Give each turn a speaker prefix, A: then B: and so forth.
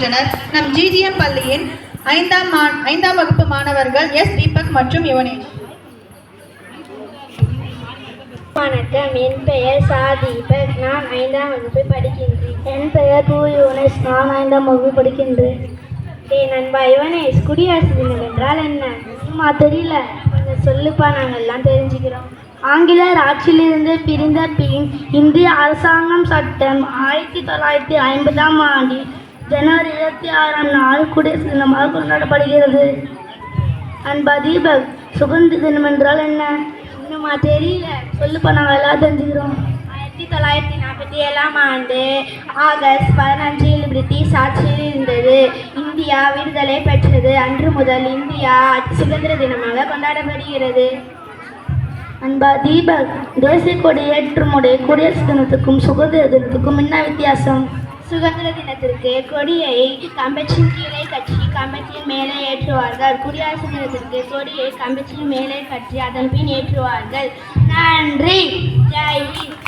A: நம் ஜிஜிஎம் பள்ளியின் ஐந்தாம் வகுப்பு மாணவர்கள் எஸ் தீபக் மற்றும் யுவனேஷ்.
B: வணக்கம், என் பெயர் சா தீபக். நான் 5ஆம் வகுப்பு படிக்கின்றேன். என் பெயர் பூ யுவனேஷ். நான் 5ஆம் வகுப்பு படிக்கின்றேன். நண்பா யுவனேஷ், குடியரசு தினம் என்றால் என்ன? சும்மா தெரியல, கொஞ்சம் சொல்லுப்பா, நாங்கள் எல்லாம் தெரிஞ்சுக்கிறோம். ஆங்கிலேயர் ஆட்சியிலிருந்து பிரிந்த பின் இந்திய அரசாங்கம் சட்டம் 1950ஆம் ஆண்டில் ஜனவரி 26ஆம் நாள் குடியரசு தினமாக கொண்டாடப்படுகிறது. அன்பா தீபக், சுதந்திர தினம் என்றால் என்ன? இன்னுமா தெரியல, சொல்லுப்பா, நாங்கள் எல்லாம் தெரிஞ்சுக்கிறோம். 1947ஆம் ஆண்டு ஆகஸ்ட் 15 பிரிட்டிஷ் ஆட்சியில் இருந்தது. இந்தியா விடுதலை பெற்றது. அன்று முதல் இந்தியா சுதந்திர தினமாக கொண்டாடப்படுகிறது. அன்பா தீபக், தேசிய கொடி ஏற்றுமுறை குடியரசு தினத்துக்கும் சுதந்திர தினத்துக்கும் என்ன வித்தியாசம்? சுதந்திர தினத்திற்கு கொடியை கம்பத்தின் கீழே கட்டி கம்பத்தின் மேலே ஏற்றுவார்கள். குடியரசு தினத்திற்கு கொடியை கம்பத்தின் மேலே கட்டி அதன் பின் ஏற்றுவார்கள். நன்றி. ஜெய் ஹிந்த்.